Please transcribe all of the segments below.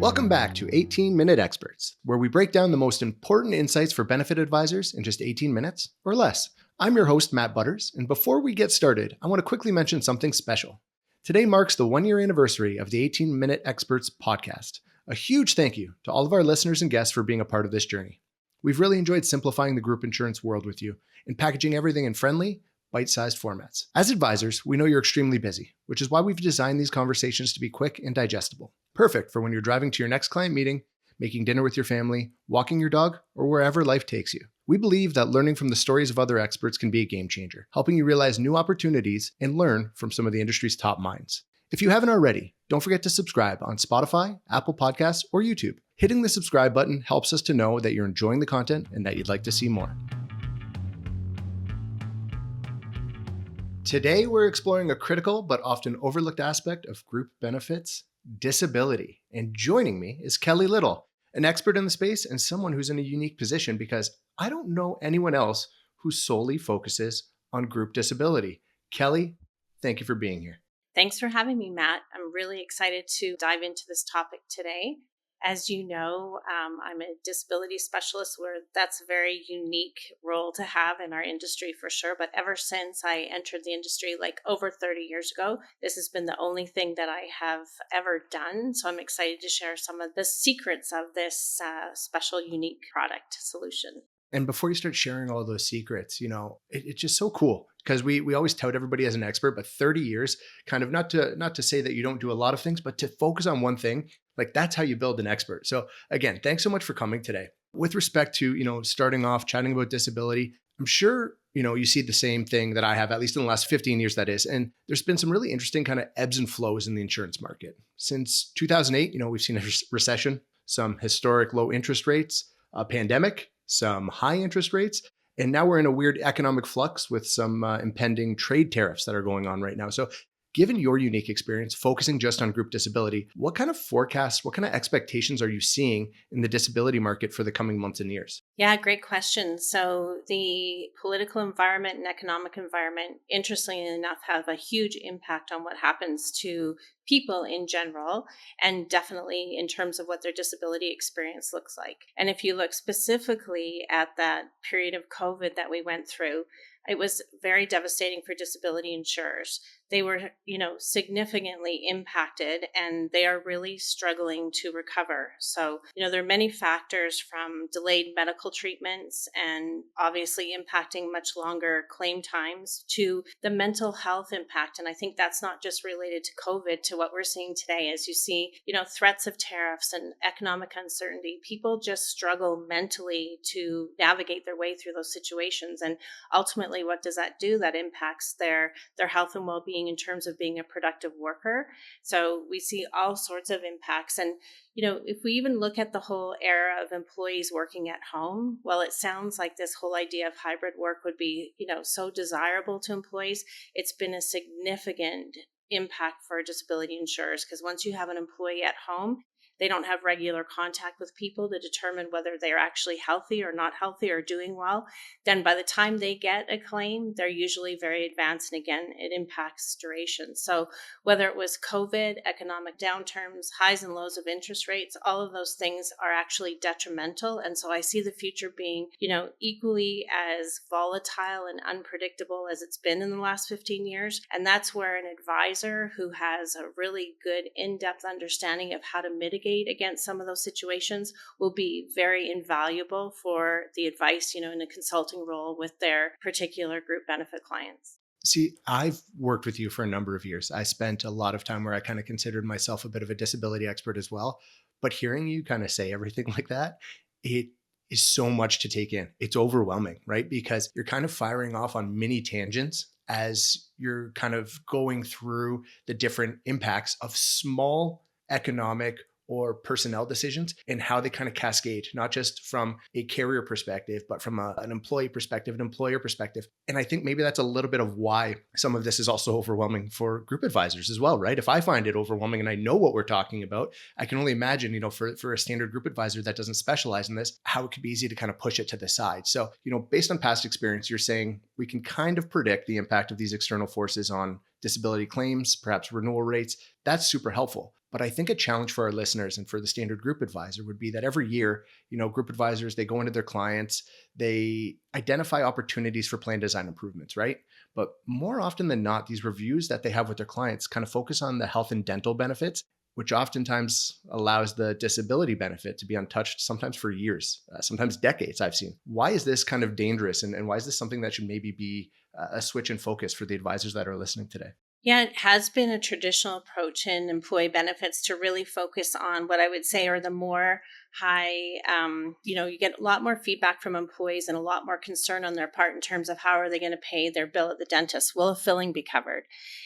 Welcome back to 18-Minute Experts, where we break down the most important insights for benefit advisors in just 18 minutes or less. I'm your host, Matt Butters, and before we get started, I want to quickly mention something special. Today marks the one-year anniversary of the 18-Minute Experts podcast. A huge thank you to all of our listeners and guests for being a part of this journey. We've really enjoyed simplifying the group insurance world with you and packaging everything in friendly, bite-sized formats. As advisors, we know you're extremely busy, which is why we've designed these conversations to be quick and digestible. Perfect for when you're driving to your next client meeting, making dinner with your family, walking your dog, or wherever life takes you. We believe that learning from the stories of other experts can be a game changer, helping you realize new opportunities and learn from some of the industry's top minds. If you haven't already, don't forget to subscribe on Spotify, Apple Podcasts, or YouTube. Hitting the subscribe button helps us to know that you're enjoying the content and that you'd like to see more. Today, we're exploring a critical but often overlooked aspect of group benefits, disability. And joining me is Kelly Little, an expert in the space and someone who's in a unique position because I don't know anyone else who solely focuses on group disability. Kelly, thank you for being here. Thanks for having me, Matt. I'm really excited to dive into this topic today. As you know, I'm a disability specialist where that's a very unique role to have in our industry for sure. But ever since I entered the industry like over 30 years ago, this has been the only thing that I have ever done. So I'm excited to share some of the secrets of this special, unique product solution. And before you start sharing all those secrets, it's just so cool because we always tout everybody as an expert, but 30 years, kind of not to say that you don't do a lot of things, but to focus on one thing, like that's how you build an expert. So again, thanks so much for coming today. With respect to, starting off chatting about disability, I'm sure, you see the same thing that I have, at least in the last 15 years, that is. And there's been some really interesting kind of ebbs and flows in the insurance market. Since 2008, we've seen a recession, some historic low interest rates, a pandemic, some high interest rates, and now we're in a weird economic flux with some impending trade tariffs that are going on right now. So given your unique experience focusing just on group disability, what kind of forecasts, what kind of expectations are you seeing in the disability market for the coming months and years? Yeah, great question. So the political environment and economic environment, interestingly enough, have a huge impact on what happens to people in general, and definitely in terms of what their disability experience looks like. And if you look specifically at that period of COVID that we went through, it was very devastating for disability insurers. They were, significantly impacted and they are really struggling to recover. So, there are many factors from delayed medical treatments and obviously impacting much longer claim times to the mental health impact. And I think that's not just related to COVID, to what we're seeing today as you see, threats of tariffs and economic uncertainty. People just struggle mentally to navigate their way through those situations. And ultimately, what does that do? That impacts their health and well-being in terms of being a productive worker. So we see all sorts of impacts. And, if we even look at the whole era of employees working at home, well, it sounds like this whole idea of hybrid work would be, so desirable to employees. It's been a significant impact for disability insurers because once you have an employee at home, they don't have regular contact with people to determine whether they're actually healthy or not healthy or doing well. Then by the time they get a claim, they're usually very advanced. And again, it impacts duration. So whether it was COVID, economic downturns, highs and lows of interest rates, all of those things are actually detrimental. And so I see the future being, equally as volatile and unpredictable as it's been in the last 15 years. And that's where an advisor who has a really good in-depth understanding of how to mitigate against some of those situations will be very invaluable for the advice, in a consulting role with their particular group benefit clients. See, I've worked with you for a number of years. I spent a lot of time where I kind of considered myself a bit of a disability expert as well. But hearing you kind of say everything like that, it is so much to take in. It's overwhelming, right? Because you're kind of firing off on mini tangents as you're kind of going through the different impacts of small economic or personnel decisions and how they kind of cascade, not just from a carrier perspective, but from an employee perspective, an employer perspective. And I think maybe that's a little bit of why some of this is also overwhelming for group advisors as well, right? If I find it overwhelming and I know what we're talking about, I can only imagine, for a standard group advisor that doesn't specialize in this, how it could be easy to kind of push it to the side. So, based on past experience, you're saying we can kind of predict the impact of these external forces on disability claims, perhaps renewal rates. That's super helpful. But I think a challenge for our listeners and for the standard group advisor would be that every year, group advisors, they go into their clients, they identify opportunities for plan design improvements, right? But more often than not, these reviews that they have with their clients kind of focus on the health and dental benefits, which oftentimes allows the disability benefit to be untouched, sometimes for years, sometimes decades, I've seen. Why is this kind of dangerous? And why is this something that should maybe be a switch in focus for the advisors that are listening today? Yeah, it has been a traditional approach in employee benefits to really focus on what I would say are the more high, you get a lot more feedback from employees and a lot more concern on their part in terms of how are they going to pay their bill at the dentist? Will a filling be covered?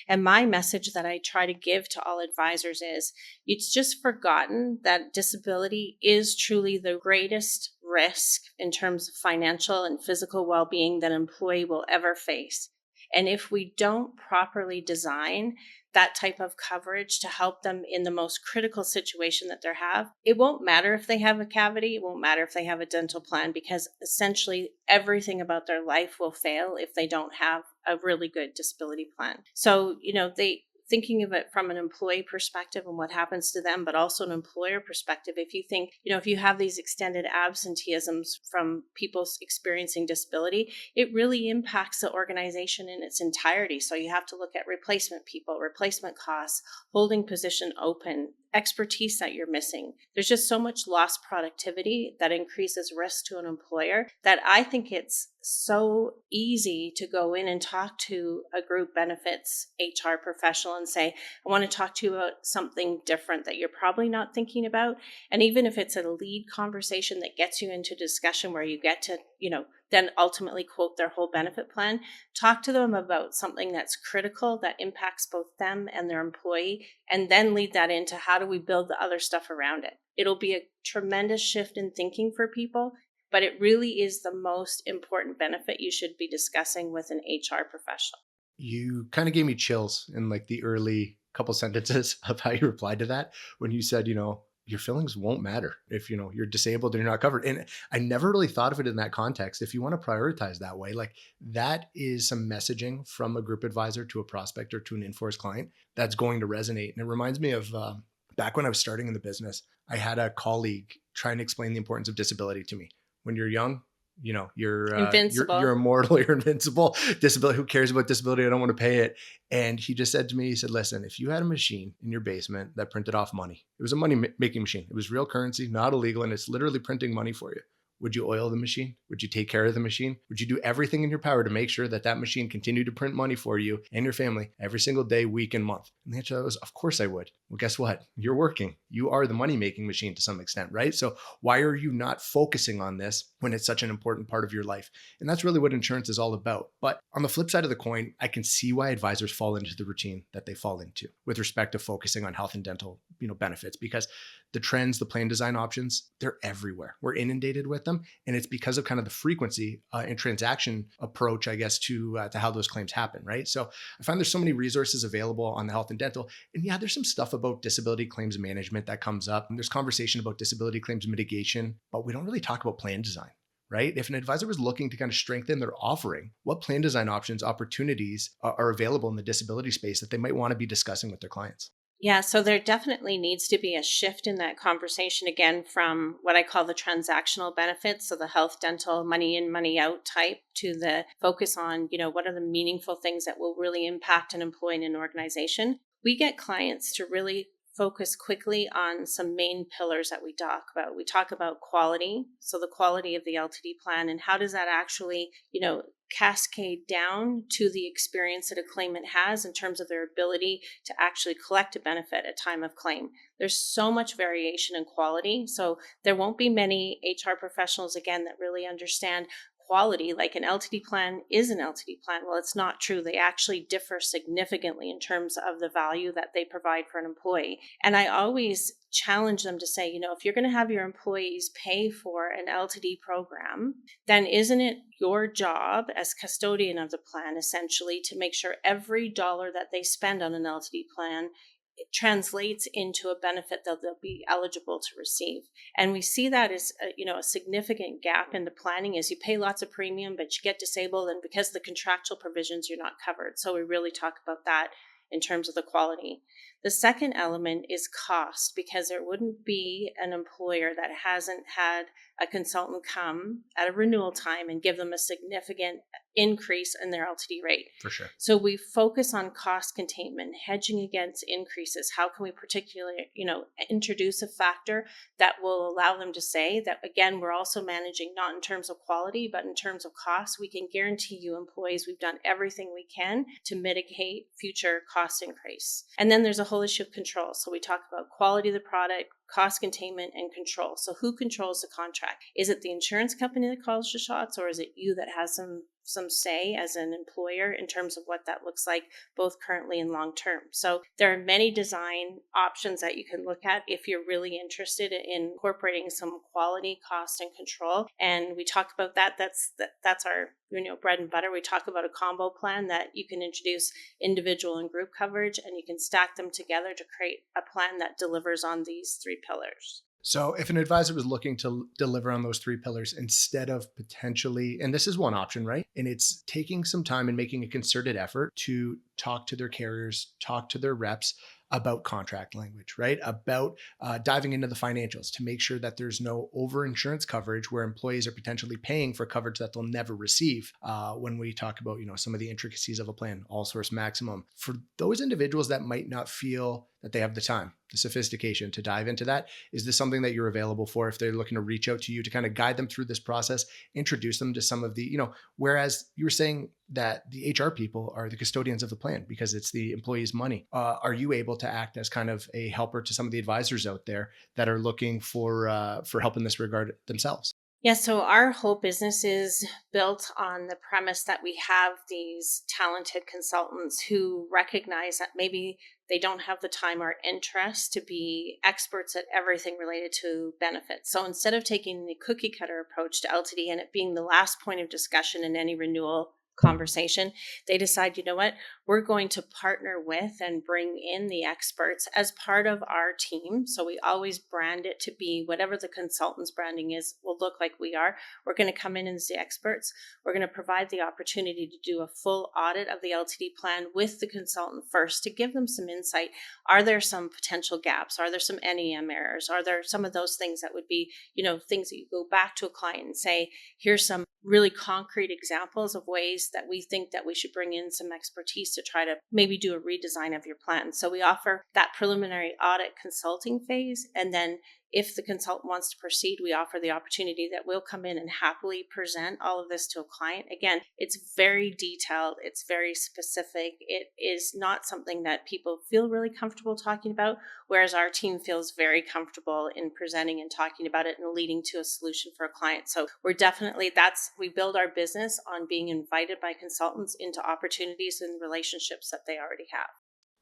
And my message that I try to give to all advisors is it's just forgotten that disability is truly the greatest risk in terms of financial and physical well being that an employee will ever face. And if we don't properly design that type of coverage to help them in the most critical situation that they have, it won't matter if they have a cavity, it won't matter if they have a dental plan, because essentially everything about their life will fail if they don't have a really good disability plan. So, they thinking of it from an employee perspective and what happens to them, but also an employer perspective. If you think, if you have these extended absenteeisms from people experiencing disability, it really impacts the organization in its entirety. So you have to look at replacement people, replacement costs, holding position open, expertise that you're missing. There's just so much lost productivity that increases risk to an employer that I think it's so easy to go in and talk to a group benefits HR professional and say, I want to talk to you about something different that you're probably not thinking about. And even if it's a lead conversation that gets you into discussion where you get to, then ultimately quote their whole benefit plan, talk to them about something that's critical that impacts both them and their employee, and then lead that into how do we build the other stuff around it. It'll be a tremendous shift in thinking for people, but it really is the most important benefit you should be discussing with an HR professional. You kind of gave me chills in like the early couple sentences of how you replied to that when you said, your feelings won't matter if you're disabled and you're not covered. And I never really thought of it in that context. If you want to prioritize that way, like that is some messaging from a group advisor to a prospect or to an in-force client that's going to resonate. And it reminds me of back when I was starting in the business, I had a colleague try and explain the importance of disability to me. When you're young, you're immortal, you're invincible. Disability, who cares about disability? I don't want to pay it. And he just said to me, he said, listen, if you had a machine in your basement that printed off money, it was a money making machine. It was real currency, not illegal. And it's literally printing money for you. Would you oil the machine? Would you take care of the machine? Would you do everything in your power to make sure that that machine continued to print money for you and your family every single day, week, and month? And the answer was, of course I would. Well, guess what? You're working. You are the money-making machine to some extent, right? So why are you not focusing on this when it's such an important part of your life? And that's really what insurance is all about. But on the flip side of the coin, I can see why advisors fall into the routine that they fall into with respect to focusing on health and dental, benefits, because the trends, the plan design options, they're everywhere. We're inundated with them. And it's because of kind of the frequency and transaction approach, I guess, to how those claims happen, right? So I find there's so many resources available on the health and dental. And yeah, there's some stuff about disability claims management that comes up. And there's conversation about disability claims mitigation, but we don't really talk about plan design, right? If an advisor was looking to kind of strengthen their offering, what plan design options, opportunities are available in the disability space that they might want to be discussing with their clients? Yeah, so there definitely needs to be a shift in that conversation again from what I call the transactional benefits, so the health, dental, money in, money out type, to the focus on, what are the meaningful things that will really impact an employee in an organization. We get clients to really focus quickly on some main pillars that we talk about. We talk about quality, so the quality of the LTD plan and how does that actually, cascade down to the experience that a claimant has in terms of their ability to actually collect a benefit at time of claim. There's so much variation in quality. So there won't be many HR professionals, again, that really understand quality, like an LTD plan is an LTD plan. Well, it's not true. They actually differ significantly in terms of the value that they provide for an employee. And I always challenge them to say, if you're going to have your employees pay for an LTD program, then isn't it your job as custodian of the plan, essentially, to make sure every dollar that they spend on an LTD plan it translates into a benefit that they'll be eligible to receive. And we see that as a significant gap in the planning is you pay lots of premium, but you get disabled, and because of the contractual provisions, you're not covered. So we really talk about that in terms of the quality. The second element is cost, because there wouldn't be an employer that hasn't had a consultant come at a renewal time and give them a significant increase in their LTD rate. For sure. So we focus on cost containment, hedging against increases. How can we particularly, introduce a factor that will allow them to say that, again, we're also managing not in terms of quality, but in terms of cost. We can guarantee you employees, we've done everything we can to mitigate future cost increase. And then there's a whole issue of control. So we talk about quality of the product, cost containment, and control. So who controls the contract? Is it the insurance company that calls the shots, or is it you that has some say as an employer in terms of what that looks like, both currently and long term? So there are many design options that you can look at if you're really interested in incorporating some quality, cost, and control. And we talk about that. That's our bread and butter. We talk about a combo plan that you can introduce individual and group coverage, and you can stack them together to create a plan that delivers on these three pillars. So if an advisor was looking to deliver on those three pillars instead of potentially, and this is one option, right? And it's taking some time and making a concerted effort to talk to their carriers, talk to their reps about contract language, right? About diving into the financials to make sure that there's no overinsurance coverage where employees are potentially paying for coverage that they'll never receive. When we talk about, some of the intricacies of a plan, all source maximum, for those individuals that might not feel that they have the time, the sophistication to dive into that, is this something that you're available for if they're looking to reach out to you to kind of guide them through this process, introduce them to some of the, whereas you were saying that the HR people are the custodians of the plan because it's the employee's money. Are you able to act as kind of a helper to some of the advisors out there that are looking for help in this regard themselves? Yeah, so our whole business is built on the premise that we have these talented consultants who recognize that maybe they don't have the time or interest to be experts at everything related to benefits. So instead of taking the cookie cutter approach to LTD and it being the last point of discussion in any renewal conversation, they decide, you know what, we're going to partner with and bring in the experts as part of our team. So we always brand it to be whatever the consultant's branding is, will look like we are. We're going to come in as the experts. We're going to provide the opportunity to do a full audit of the LTD plan with the consultant first to give them some insight. Are there some potential gaps? Are there some NEM errors? Are there some of those things that would be, things that you go back to a client and say, here's some really concrete examples of ways that we think that we should bring in some expertise to try to maybe do a redesign of your plan. So we offer that preliminary audit consulting phase. And then if the consultant wants to proceed, we offer the opportunity that we'll come in and happily present all of this to a client. Again, it's very detailed. It's very specific. It is not something that people feel really comfortable talking about, whereas our team feels very comfortable in presenting and talking about it and leading to a solution for a client. So we're definitely, we build our business on being invited by consultants into opportunities and relationships that they already have.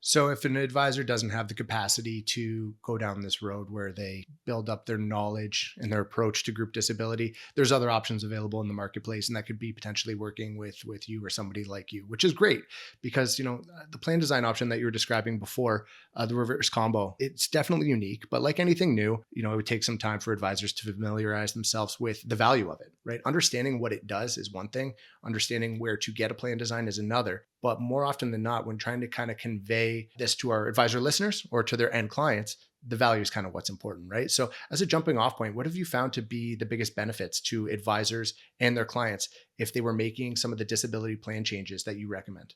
So if an advisor doesn't have the capacity to go down this road where they build up their knowledge and their approach to group disability, there's other options available in the marketplace. And that could be potentially working with you or somebody like you, which is great because, the plan design option that you were describing before, the reverse combo, it's definitely unique, but like anything new, it would take some time for advisors to familiarize themselves with the value of it, right? Understanding what it does is one thing, understanding where to get a plan design is another. But more often than not, when trying to kind of convey this to our advisor listeners or to their end clients, the value is kind of what's important, right? So as a jumping off point, what have you found to be the biggest benefits to advisors and their clients if they were making some of the disability plan changes that you recommend?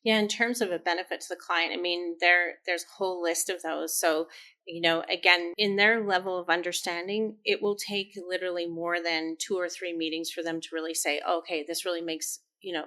Yeah, in terms of a benefit to the client, I mean, there's a whole list of those. So, again, in their level of understanding, it will take literally more than 2 or 3 meetings for them to really say, okay, this really makes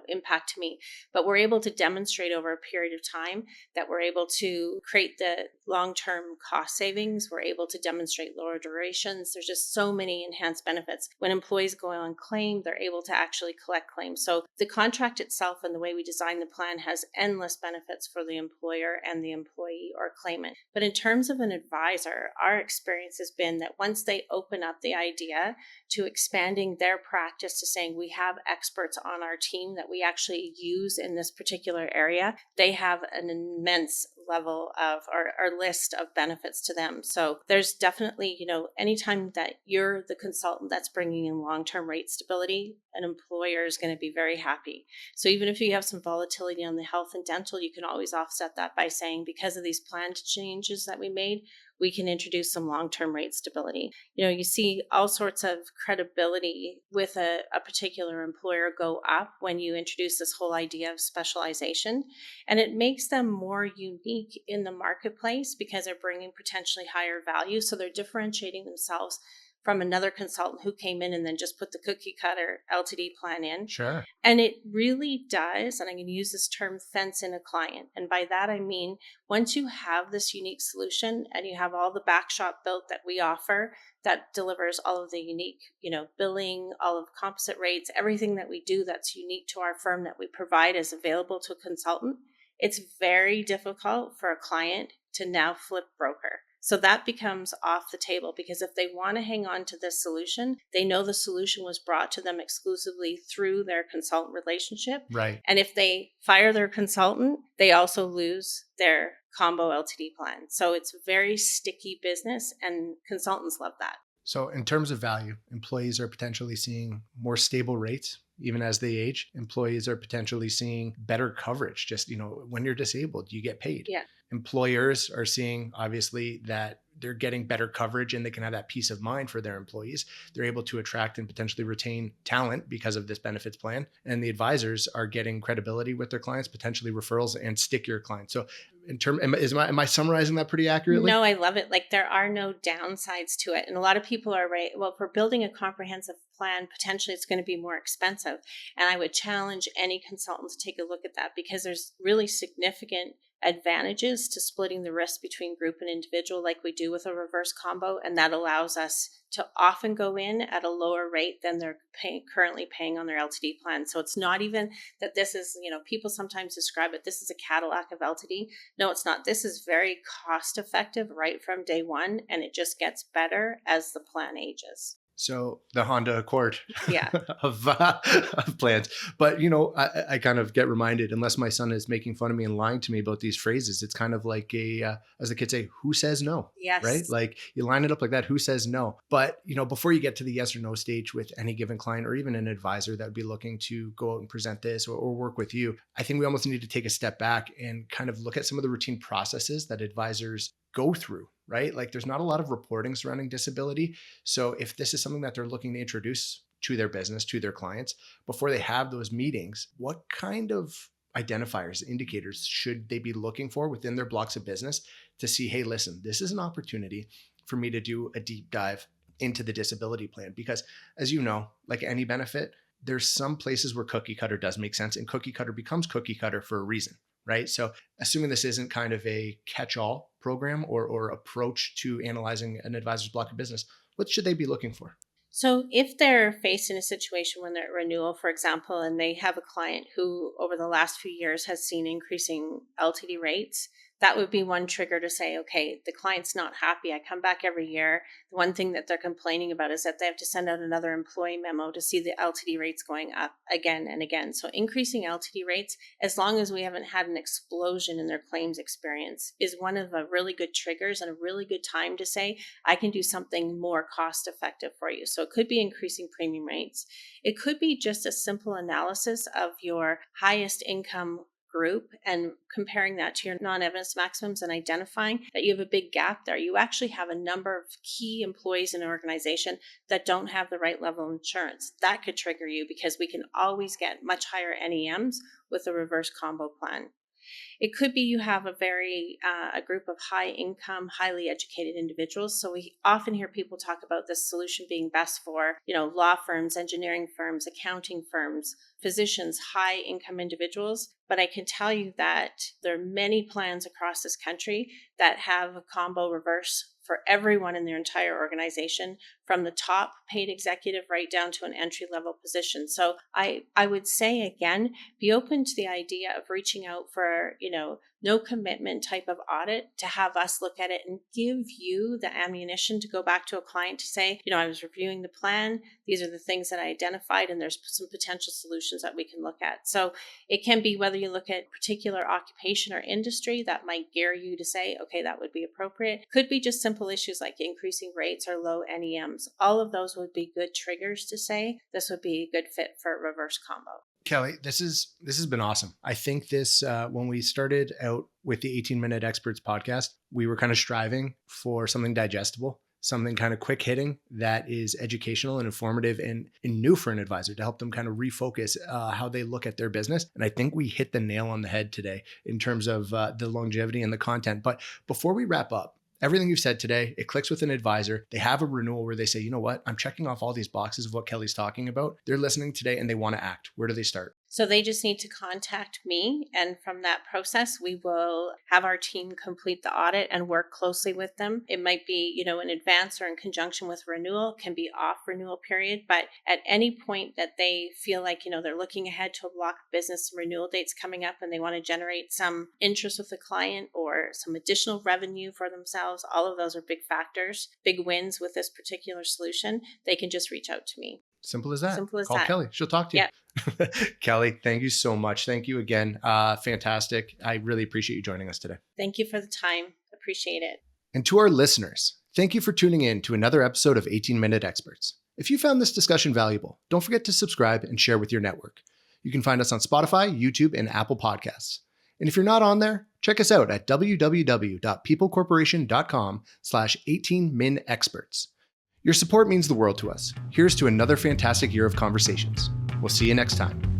impact to me. But we're able to demonstrate over a period of time that we're able to create the long-term cost savings. We're able to demonstrate lower durations. There's just so many enhanced benefits. When employees go on claim, they're able to actually collect claims. So the contract itself and the way we design the plan has endless benefits for the employer and the employee or claimant. But in terms of an advisor, our experience has been that once they open up the idea to expanding their practice to saying we have experts on our team that we actually use in this particular area, they have an immense level of or list of benefits to them. So there's definitely, anytime that you're the consultant that's bringing in long-term rate stability, an employer is going to be very happy. So even if you have some volatility on the health and dental, you can always offset that by saying, because of these planned changes that we made, we can introduce some long-term rate stability. You see all sorts of credibility with a particular employer go up when you introduce this whole idea of specialization, and it makes them more unique in the marketplace because they're bringing potentially higher value. So they're differentiating themselves from another consultant who came in and then just put the cookie cutter LTD plan in. Sure. And it really does, and I'm going to use this term, fence in a client. And by that, I mean, once you have this unique solution and you have all the backshop built that we offer that delivers all of the unique, billing, all of composite rates, everything that we do that's unique to our firm that we provide is available to a consultant, it's very difficult for a client to now flip broker. So that becomes off the table, because if they want to hang on to this solution, they know the solution was brought to them exclusively through their consultant relationship. Right. And if they fire their consultant, they also lose their Combo LTD plan. So it's very sticky business, and consultants love that. So in terms of value, employees are potentially seeing more stable rates even as they age. Employees are potentially seeing better coverage. Just, when you're disabled, you get paid. Yeah. Employers are seeing, obviously, that they're getting better coverage and they can have that peace of mind for their employees. They're able to attract and potentially retain talent because of this benefits plan. And the advisors are getting credibility with their clients, potentially referrals and stickier clients. So am I summarizing that pretty accurately? No, I love it. Like, there are no downsides to it. And a lot of people are right. Well, if we're building a comprehensive plan, potentially it's going to be more expensive. And I would challenge any consultant to take a look at that, because there's really significant advantages to splitting the risk between group and individual, like we do with a reverse combo. And that allows us to often go in at a lower rate than they're currently paying on their LTD plan. So it's not even that this is, people sometimes describe it, this is a Cadillac of LTD. No, it's not. This is very cost effective right from day one, and it just gets better as the plan ages. So the Honda Accord Yeah. of plans. But, I kind of get reminded, unless my son is making fun of me and lying to me about these phrases, it's kind of like as the kids say, who says no? Yes. Right? Like, you line it up like that, who says no? But, before you get to the yes or no stage with any given client or even an advisor that would be looking to go out and present this or work with you, I think we almost need to take a step back and kind of look at some of the routine processes that advisors go through, right? Like, there's not a lot of reporting surrounding disability. So if this is something that they're looking to introduce to their business, to their clients, before they have those meetings, what kind of identifiers, indicators should they be looking for within their blocks of business to see, hey, listen, this is an opportunity for me to do a deep dive into the disability plan? Because, as you know, like any benefit, there's some places where cookie cutter does make sense, and cookie cutter becomes cookie cutter for a reason, right? So assuming this isn't kind of a catch-all program or approach to analyzing an advisor's block of business, what should they be looking for? So if they're faced in a situation when they're at renewal, for example, and they have a client who over the last few years has seen increasing LTD rates, that would be one trigger to say, okay, the client's not happy. I come back every year. The one thing that they're complaining about is that they have to send out another employee memo to see the LTD rates going up again and again. So increasing LTD rates, as long as we haven't had an explosion in their claims experience, is one of the really good triggers and a really good time to say, I can do something more cost effective for you. So it could be increasing premium rates. It could be just a simple analysis of your highest income group and comparing that to your non-evidence maximums and identifying that you have a big gap there. You actually have a number of key employees in an organization that don't have the right level of insurance. That could trigger you, because we can always get much higher NEMs with a reverse combo plan. It could be you have a group of high income, highly educated individuals. So we often hear people talk about this solution being best for, law firms, engineering firms, accounting firms, physicians, high income individuals. But I can tell you that there are many plans across this country that have a combo reverse for everyone in their entire organization, from the top paid executive right down to an entry level position. So I would say, again, be open to the idea of reaching out for, no commitment type of audit, to have us look at it and give you the ammunition to go back to a client to say, I was reviewing the plan. These are the things that I identified, and there's some potential solutions that we can look at. So it can be whether you look at particular occupation or industry that might gear you to say, okay, that would be appropriate. Could be just simple issues like increasing rates or low NEMs. programs. All of those would be good triggers to say this would be a good fit for a reverse combo. Kelly, this has been awesome. I think this when we started out with the 18-minute experts podcast, we were kind of striving for something digestible, something kind of quick hitting that is educational and informative and new for an advisor to help them kind of refocus how they look at their business. And I think we hit the nail on the head today in terms of the longevity and the content. But before we wrap up, everything you've said today, it clicks with an advisor. They have a renewal where they say, you know what, I'm checking off all these boxes of what Kelly's talking about. They're listening today and they want to act. Where do they start? So they just need to contact me. And from that process, we will have our team complete the audit and work closely with them. It might be, in advance or in conjunction with renewal, can be off renewal period. But at any point that they feel like, they're looking ahead to a block of business renewal dates coming up and they want to generate some interest with the client or some additional revenue for themselves, all of those are big factors, big wins with this particular solution. They can just reach out to me. Simple as that. Simple as Call that. Kelly. She'll talk to you. Yeah. Kelly, thank you so much. Thank you again. Fantastic. I really appreciate you joining us today. Thank you for the time. Appreciate it. And to our listeners, thank you for tuning in to another episode of 18-Minute Experts. If you found this discussion valuable, don't forget to subscribe and share with your network. You can find us on Spotify, YouTube, and Apple Podcasts. And if you're not on there, check us out at www.peoplecorporation.com/18minexperts. Your support means the world to us. Here's to another fantastic year of conversations. We'll see you next time.